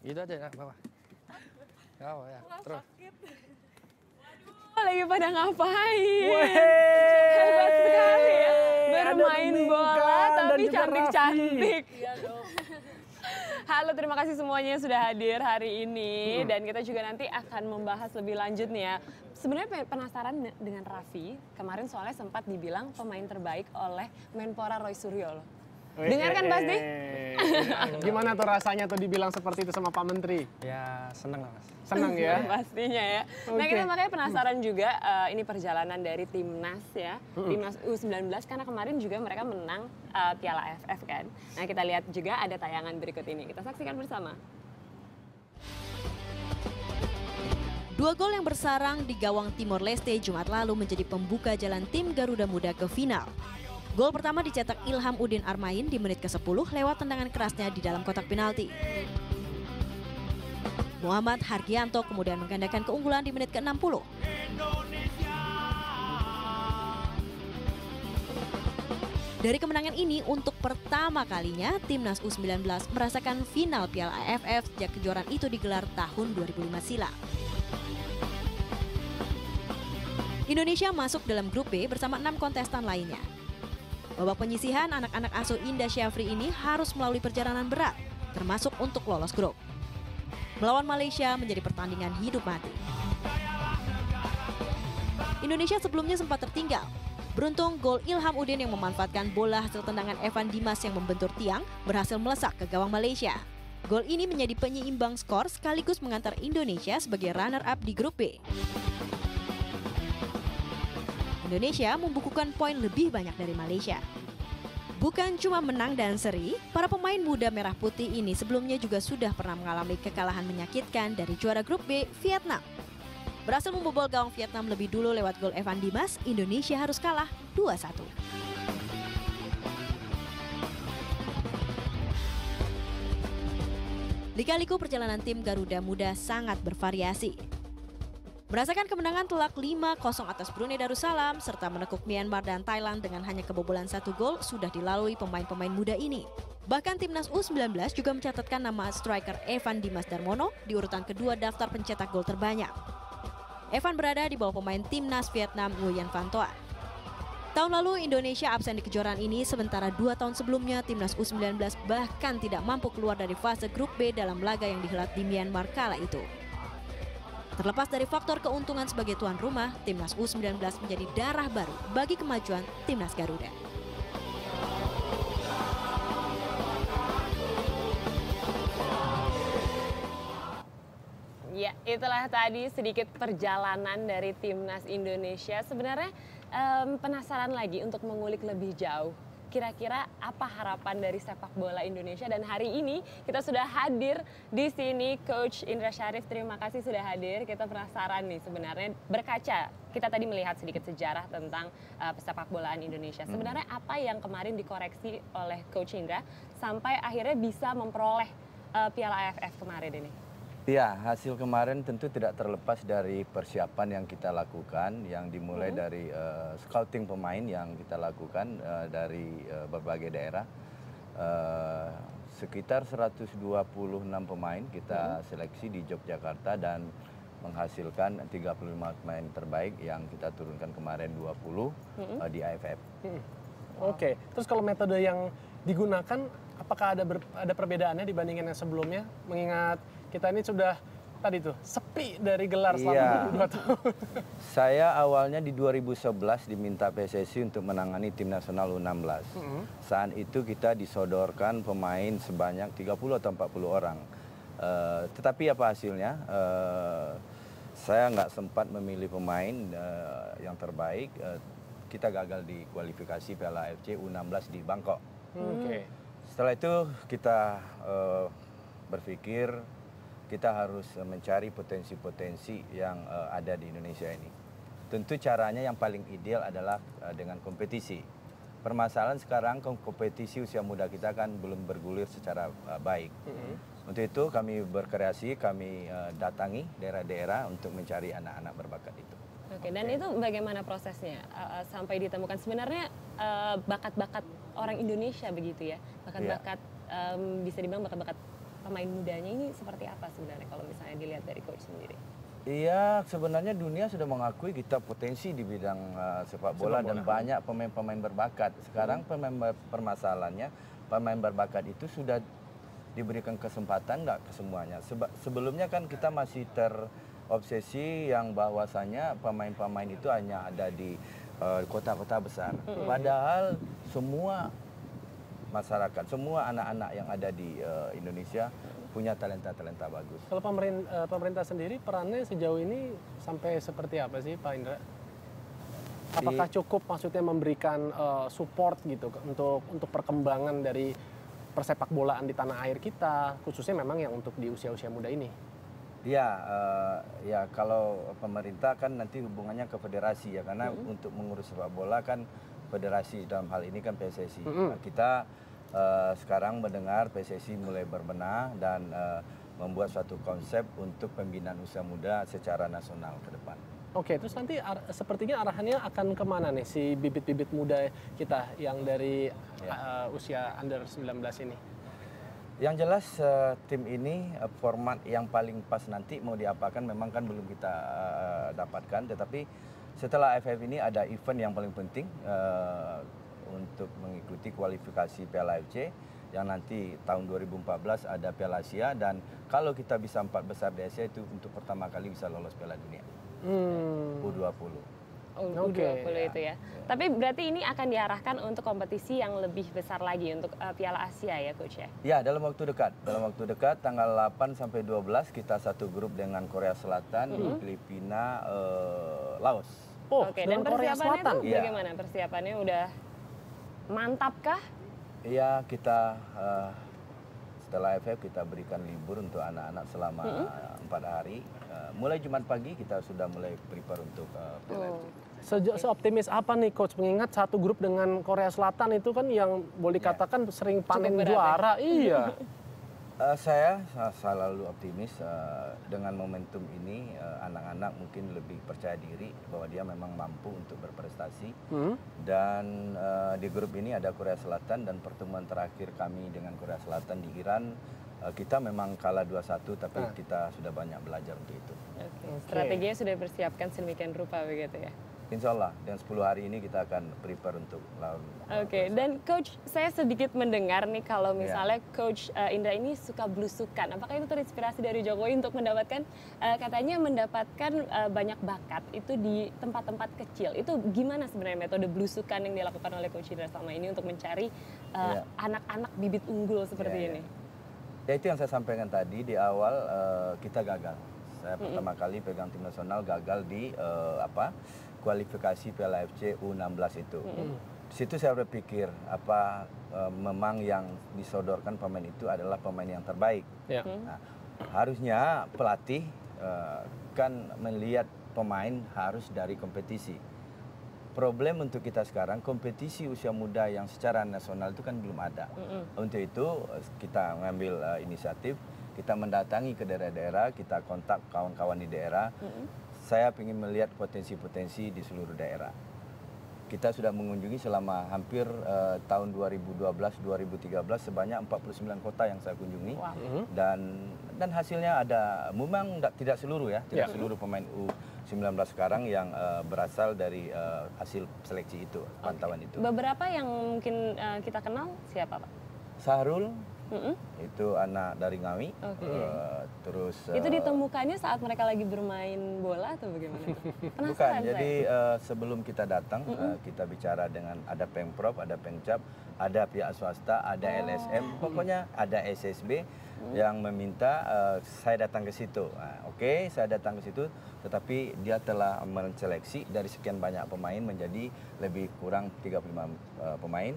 Gitu aja ya, bawah. Oh ya, terus. Lagi pada ngapain? Hebat sekali ya. Bermain bola tapi cantik-cantik. Iya dong. Halo, terima kasih semuanya sudah hadir hari ini. Dan kita juga nanti akan membahas lebih lanjut nih ya. Sebenarnya penasaran dengan Raffi. Kemarin soalnya sempat dibilang pemain terbaik oleh Menpora Roy Suryo loh. Dengar kan pasti? Gimana tuh rasanya tuh dibilang seperti itu sama Pak Menteri? Ya seneng lah Mas. Seneng ya? Pastinya ya. Nah kita makanya penasaran juga ini perjalanan dari Timnas ya. Timnas U19 karena kemarin juga mereka menang Piala AFF kan. Nah kita lihat juga ada tayangan berikut ini. Kita saksikan bersama. 2 gol yang bersarang di gawang Timor Leste Jumat lalu menjadi pembuka jalan tim Garuda Muda ke final. Gol pertama dicetak Ilham Udin Armain di menit ke-10 lewat tendangan kerasnya di dalam kotak penalti. Muhammad Hargianto kemudian menggandakan keunggulan di menit ke-60. Dari kemenangan ini, untuk pertama kalinya Timnas U19 merasakan final Piala AFF sejak kejuaraan itu digelar tahun 2005 silam. Indonesia masuk dalam grup B bersama 6 kontestan lainnya. Babak penyisihan anak-anak asuh Indah Syafri ini harus melalui perjalanan berat, termasuk untuk lolos grup. Melawan Malaysia menjadi pertandingan hidup mati. Indonesia sebelumnya sempat tertinggal. Beruntung gol Ilham Udin yang memanfaatkan bola hasil tendangan Evan Dimas yang membentur tiang berhasil melesak ke gawang Malaysia. Gol ini menjadi penyeimbang skor sekaligus mengantar Indonesia sebagai runner-up di grup B. Indonesia membukukan poin lebih banyak dari Malaysia. Bukan cuma menang dan seri, para pemain muda merah putih ini sebelumnya juga sudah pernah mengalami kekalahan menyakitkan dari juara grup B, Vietnam. Berhasil membobol gawang Vietnam lebih dulu lewat gol Evan Dimas, Indonesia harus kalah 2-1. Lika-liku perjalanan tim Garuda Muda sangat bervariasi. Merasakan kemenangan telak 5-0 atas Brunei Darussalam serta menekuk Myanmar dan Thailand dengan hanya kebobolan 1 gol sudah dilalui pemain-pemain muda ini. Bahkan Timnas U19 juga mencatatkan nama striker Evan Dimas Darmono di urutan kedua daftar pencetak gol terbanyak. Evan berada di bawah pemain Timnas Vietnam Nguyen Van Toa. Tahun lalu Indonesia absen di kejuaraan ini sementara 2 tahun sebelumnya Timnas U19 bahkan tidak mampu keluar dari fase grup B dalam laga yang dihelat di Myanmar kala itu. Terlepas dari faktor keuntungan sebagai tuan rumah, Timnas U19 menjadi darah baru bagi kemajuan Timnas Garuda. Ya, itulah tadi sedikit perjalanan dari Timnas Indonesia. Sebenarnya penasaran lagi untuk mengulik lebih jauh. Kira-kira apa harapan dari sepak bola Indonesia, dan hari ini kita sudah hadir di sini Coach Indra Syarif, terima kasih sudah hadir. Kita penasaran nih sebenarnya berkaca, kita tadi melihat sedikit sejarah tentang sepak bolaan Indonesia. Sebenarnya apa yang kemarin dikoreksi oleh Coach Indra sampai akhirnya bisa memperoleh Piala AFF kemarin ini? Ya, hasil kemarin tentu tidak terlepas dari persiapan yang kita lakukan, yang dimulai dari scouting pemain yang kita lakukan dari berbagai daerah. Sekitar 126 pemain kita seleksi di Yogyakarta dan menghasilkan 35 pemain terbaik yang kita turunkan kemarin 20 di AFF. Oke, terus kalau metode yang digunakan, apakah ada perbedaannya dibandingkan yang sebelumnya? Mengingat kita ini sudah tadi tuh sepi dari gelar selama 22 tahun. Saya awalnya di 2011 diminta PSSI untuk menangani tim nasional U16. Saat itu kita disodorkan pemain sebanyak 30 atau 40 orang. Tetapi apa hasilnya? Saya nggak sempat memilih pemain yang terbaik. Kita gagal di kualifikasi Piala AFC U16 di Bangkok. Setelah itu kita berpikir kita harus mencari potensi-potensi yang ada di Indonesia ini. Tentu caranya yang paling ideal adalah dengan kompetisi. Permasalahan sekarang kompetisi usia muda kita kan belum bergulir secara baik. Untuk itu kami berkreasi, kami datangi daerah-daerah untuk mencari anak-anak berbakat itu. Oke, dan itu bagaimana prosesnya sampai ditemukan sebenarnya bakat-bakat orang Indonesia begitu ya? Bakat-bakat bisa dibilang bakat-bakat pemain mudanya ini seperti apa sebenarnya kalau misalnya dilihat dari coach sendiri? Iya, sebenarnya dunia sudah mengakui kita potensi di bidang sepak bola dan banyak pemain-pemain berbakat. Sekarang permasalahannya pemain berbakat itu sudah diberikan kesempatan nggak ke semuanya. Sebelumnya kan kita masih terobsesi yang bahwasanya pemain-pemain itu hanya ada di kota-kota besar. Padahal semua masyarakat, semua anak-anak yang ada di Indonesia punya talenta-talenta bagus. Kalau pemerintah sendiri perannya sejauh ini sampai seperti apa sih Pak Indra? Apakah cukup maksudnya memberikan support gitu untuk perkembangan dari persepak bolaan di tanah air kita, khususnya memang yang untuk di usia-usia muda ini? Ya, ya kalau pemerintah kan nanti hubungannya ke federasi ya, karena untuk mengurus sepak bola kan federasi, dalam hal ini kan PSSI. Kita sekarang mendengar PSSI mulai berbenah dan membuat suatu konsep untuk pembinaan usia muda secara nasional ke depan. Oke, terus nanti sepertinya arahannya akan kemana nih si bibit-bibit muda kita yang dari usia under 19 ini? Yang jelas tim ini format yang paling pas nanti mau diapakan memang kan belum kita dapatkan, tetapi setelah AFF ini ada event yang paling penting untuk mengikuti kualifikasi Piala AFC yang nanti tahun 2014 ada Piala Asia, dan kalau kita bisa 4 besar di Asia itu untuk pertama kali bisa lolos Piala Dunia. U20. U20 itu ya. Tapi berarti ini akan diarahkan untuk kompetisi yang lebih besar lagi untuk Piala Asia ya Coach ya? Ya, dalam waktu dekat. Dalam waktu dekat tanggal 8 sampai 12 kita satu grup dengan Korea Selatan, Filipina, Laos. Oke, dan persiapannya itu Iya. bagaimana? Persiapannya udah mantap kah? Iya, kita setelah AFF kita berikan libur untuk anak-anak selama 4 hari. Mulai Jumat pagi kita sudah mulai prepare untuk Piala AFC. Seoptimis apa nih Coach? Mengingat satu grup dengan Korea Selatan itu kan yang boleh dikatakan sering panen juara. Iya. Saya selalu optimis dengan momentum ini, anak-anak mungkin lebih percaya diri bahwa dia memang mampu untuk berprestasi. Dan di grup ini ada Korea Selatan, dan pertemuan terakhir kami dengan Korea Selatan di Iran, kita memang kalah 2-1, tapi kita sudah banyak belajar untuk itu. Strateginya sudah dipersiapkan sedemikian rupa begitu ya? Insya Allah, dan 10 hari ini kita akan prepare untuk lawan. Oke, dan Coach, saya sedikit mendengar nih kalau misalnya Coach Indra ini suka blusukan. Apakah itu terinspirasi dari Jokowi untuk mendapatkan, katanya mendapatkan banyak bakat itu di tempat-tempat kecil. Itu gimana sebenarnya metode blusukan yang dilakukan oleh Coach Indra selama ini untuk mencari anak-anak bibit unggul seperti ini? Ya, itu yang saya sampaikan tadi di awal, kita gagal. Saya pertama kali pegang tim nasional gagal di kualifikasi Piala AFC U16 itu. Di situ saya berpikir memang yang disodorkan pemain itu adalah pemain yang terbaik. Nah, harusnya pelatih kan melihat pemain harus dari kompetisi. Problem untuk kita sekarang, kompetisi usia muda yang secara nasional itu kan belum ada. Untuk itu kita mengambil inisiatif, kita mendatangi ke daerah-daerah, kita kontak kawan-kawan di daerah. Saya ingin melihat potensi-potensi di seluruh daerah. Kita sudah mengunjungi selama hampir tahun 2012-2013 sebanyak 49 kota yang saya kunjungi. Dan hasilnya ada, memang tidak seluruh ya, tidak seluruh pemain U19 sekarang yang berasal dari hasil seleksi itu, pantauan itu. Beberapa yang mungkin kita kenal siapa Pak? Sahrul, itu anak dari Ngawi. Terus itu ditemukannya saat mereka lagi bermain bola atau bagaimana? Bukan, jadi sebelum kita datang kita bicara dengan ada Pemprov, ada Pemcap, ada pihak swasta, ada LSM, pokoknya ada SSB yang meminta saya datang ke situ. Oke, saya datang ke situ, tetapi dia telah menseleksi dari sekian banyak pemain menjadi lebih kurang 35 pemain.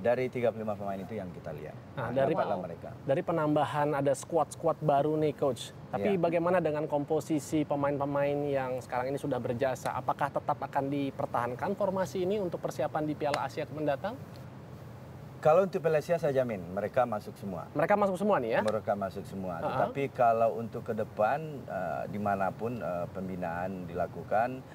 Dari 35 pemain itu yang kita lihat. Nah, dari penambahan ada squad baru nih Coach. Tapi bagaimana dengan komposisi pemain-pemain yang sekarang ini sudah berjasa? Apakah tetap akan dipertahankan formasi ini untuk persiapan di Piala Asia mendatang? Kalau untuk Piala Asia saya jamin mereka masuk semua. Mereka masuk semua nih ya? Mereka masuk semua. Tetapi kalau untuk ke depan dimanapun pembinaan dilakukan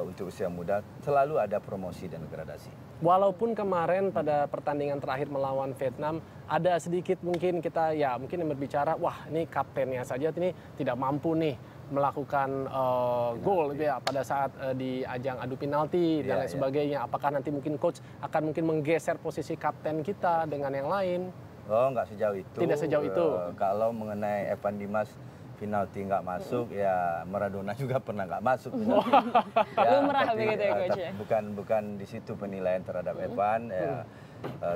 untuk usia muda selalu ada promosi dan gradasi. Walaupun kemarin pada pertandingan terakhir melawan Vietnam ada sedikit mungkin kita ya mungkin yang berbicara, wah ini kaptennya saja ini tidak mampu nih melakukan gol ya pada saat di ajang adu penalti dan lain sebagainya. Apakah nanti mungkin coach akan mungkin menggeser posisi kapten kita dengan yang lain? Oh, nggak sejauh itu. Tidak sejauh itu. Kalau mengenai Evan Dimas penalti nggak masuk, ya Maradona juga pernah nggak masuk. Lumrah begitu ya coach ya. Bukan di situ penilaian terhadap Evan. Ya,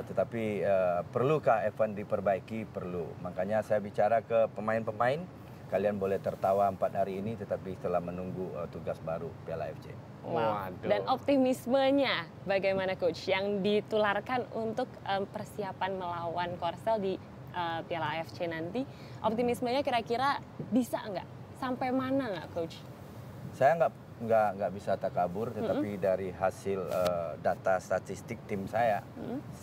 tetapi perlukah Evan diperbaiki? Perlu. Makanya saya bicara ke pemain-pemain. Kalian boleh tertawa 4 hari ini, tetapi setelah menunggu tugas baru Piala AFC. Wow. Dan optimismenya bagaimana coach yang ditularkan untuk persiapan melawan Korsel di Piala AFC nanti? Optimismenya kira-kira bisa nggak? Sampai mana nggak coach? Saya nggak bisa takabur, tetapi dari hasil data statistik tim saya,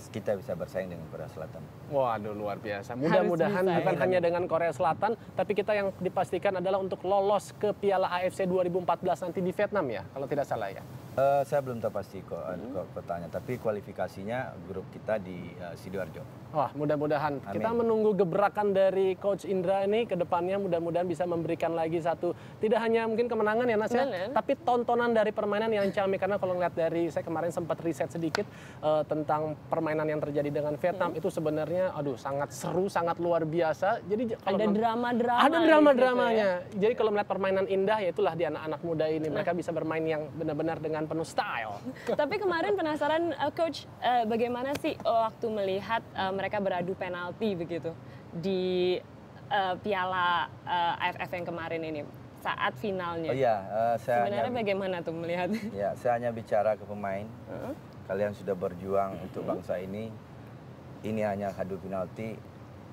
kita bisa bersaing dengan Korea Selatan. Waduh, luar biasa. Mudah-mudahan bukan hanya dengan Korea Selatan, tapi kita yang dipastikan adalah untuk lolos ke Piala AFC 2014 nanti di Vietnam ya, kalau tidak salah ya. Saya belum tahu pasti kotanya, tapi kualifikasinya grup kita di Sidoarjo. Wah, mudah-mudahan kita menunggu gebrakan dari Coach Indra ini ke depannya, mudah-mudahan bisa memberikan lagi satu, tidak hanya mungkin kemenangan ya Nas ya, tapi tontonan dari permainan yang ciamik. Karena kalau ngeliat dari, saya kemarin sempat riset sedikit tentang permainan yang terjadi dengan Vietnam, itu sebenarnya aduh sangat seru, sangat luar biasa. Jadi kalau ada drama-drama. Ada drama-dramanya. Ya? Jadi kalau melihat permainan indah, ya itulah di anak-anak muda ini, mereka bisa bermain yang benar-benar dengan penuh style. Tapi kemarin penasaran Coach, bagaimana sih waktu melihat mereka beradu penalti begitu di Piala AFF yang kemarin ini saat finalnya. Oh iya, sebenarnya bagaimana tuh melihat? Ya, saya hanya bicara ke pemain. Kalian sudah berjuang untuk bangsa ini. Ini hanya adu penalti,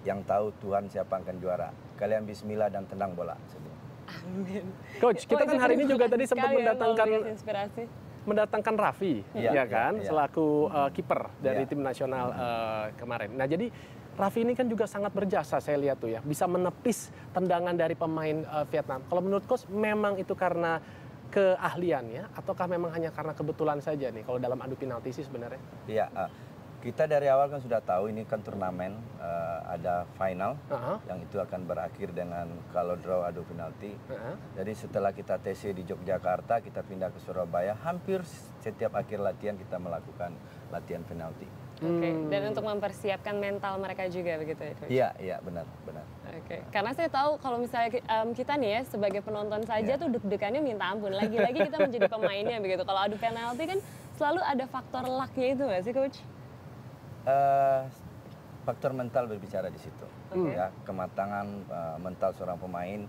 yang tahu Tuhan siapa akan juara. Kalian bismillah dan tendang bola. Amin. Coach, kita kan hari ini juga tadi sempat mendatangkan Raffi, ya kan, selaku kiper dari tim nasional kemarin. Nah, jadi Raffi ini kan juga sangat berjasa, saya lihat tuh ya, bisa menepis tendangan dari pemain Vietnam. Kalau menurut Coach, memang itu karena keahliannya, ataukah memang hanya karena kebetulan saja nih, kalau dalam adu penalti sih sebenarnya? Iya, kita dari awal kan sudah tahu ini kan turnamen, ada final yang itu akan berakhir dengan kalau draw adu penalti. Jadi setelah kita TC di Yogyakarta, kita pindah ke Surabaya, hampir setiap akhir latihan kita melakukan latihan penalti. Oke, dan untuk mempersiapkan mental mereka juga begitu ya Coach? Iya, benar. Oke, karena saya tahu kalau misalnya kita nih ya sebagai penonton saja tuh deg-degannya minta ampun. Lagi-lagi kita menjadi pemainnya begitu. Kalau adu penalti kan selalu ada faktor luck-nya itu nggak sih Coach? Faktor mental berbicara di situ. Ya, kematangan mental seorang pemain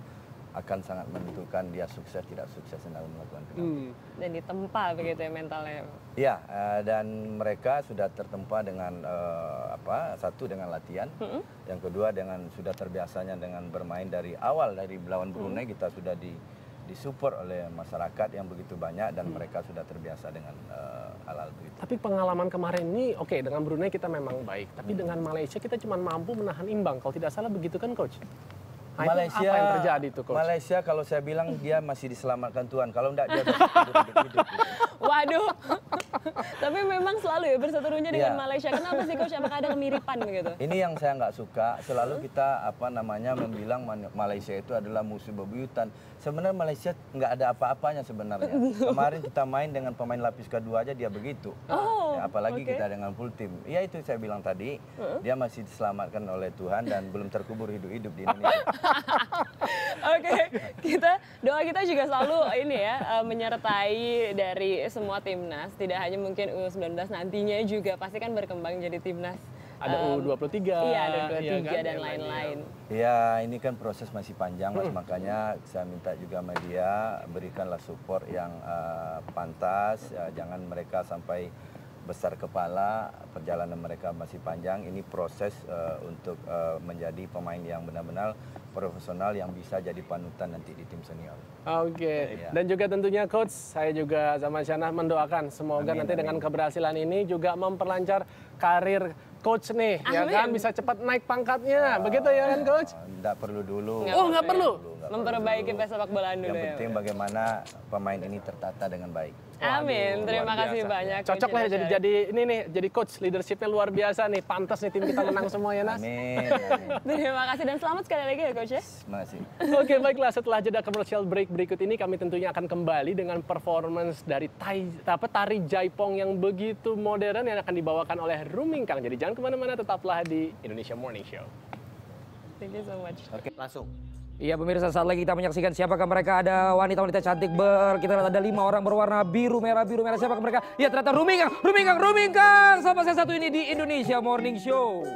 akan sangat menentukan dia sukses tidak sukses dalam melakukan penalti. Dan ditempa begitu ya mentalnya. Iya, dan mereka sudah tertempa dengan satu dengan latihan, yang kedua dengan sudah terbiasanya dengan bermain dari awal dari melawan Brunei kita sudah disupport oleh masyarakat yang begitu banyak dan mereka sudah terbiasa dengan hal-hal begitu. Tapi pengalaman kemarin ini oke, dengan Brunei kita memang baik, tapi dengan Malaysia kita cuma mampu menahan imbang, kalau tidak salah begitu kan Coach? Malaysia, apa yang terjadi tuh Coach? Malaysia kalau saya bilang dia masih diselamatkan Tuhan, kalau enggak dia hidup. Waduh, tapi memang selalu ya berseterunya dengan Malaysia. Kenapa sih Coach? Apakah ada kemiripan begitu? Ini yang saya nggak suka, selalu kita membilang Malaysia itu adalah musuh bebuyutan. Sebenarnya Malaysia nggak ada apa-apanya sebenarnya. Kemarin kita main dengan pemain lapis kedua aja dia begitu. Ya, apalagi kita dengan full tim. Ya itu saya bilang tadi, dia masih diselamatkan oleh Tuhan dan belum terkubur hidup-hidup di Indonesia. Oke, doa kita juga selalu ini ya menyertai dari semua timnas, tidak hanya mungkin U19 nantinya juga pasti kan berkembang jadi timnas. Ada U23, iya ada U23 ya kan? dan lain-lain. Ya ini kan proses masih panjang Mas, makanya saya minta juga media berikanlah support yang pantas, jangan mereka sampai besar kepala, perjalanan mereka masih panjang. Ini proses untuk menjadi pemain yang benar-benar profesional yang bisa jadi panutan nanti di tim senior. Oke. Dan juga tentunya Coach, saya juga sama Shanah mendoakan semoga nanti dengan keberhasilan ini juga memperlancar karir Coach nih, ya kan bisa cepat naik pangkatnya, begitu ya kan Coach? Nggak perlu dulu. Oh nggak perlu? memperbaiki sepak bola dulu Yang ya. penting bagaimana pemain ini tertata dengan baik. Amin, terima luar kasih biasa. banyak. Cocok lah ya Coach jadi ini nih jadi coach, leadershipnya luar biasa nih. Pantas nih tim kita menang semua ya Nas. Amin. Amin. Terima kasih dan selamat sekali lagi ya Coach ya. Terima kasih. Oke, baiklah, setelah jeda commercial break berikut ini kami tentunya akan kembali dengan performance dari tari jaipong yang begitu modern yang akan dibawakan oleh Ruming Kang. Jadi jangan kemana-mana, tetaplah di Indonesia Morning Show. Thank you so much. Oke, langsung. Iya pemirsa, saat lagi kita menyaksikan siapakah mereka. Ada wanita-wanita cantik kita lihat ada 5 orang berwarna biru merah. Siapakah mereka? Ya ternyata Ruming Kang. Sama saya satu ini di Indonesia Morning Show.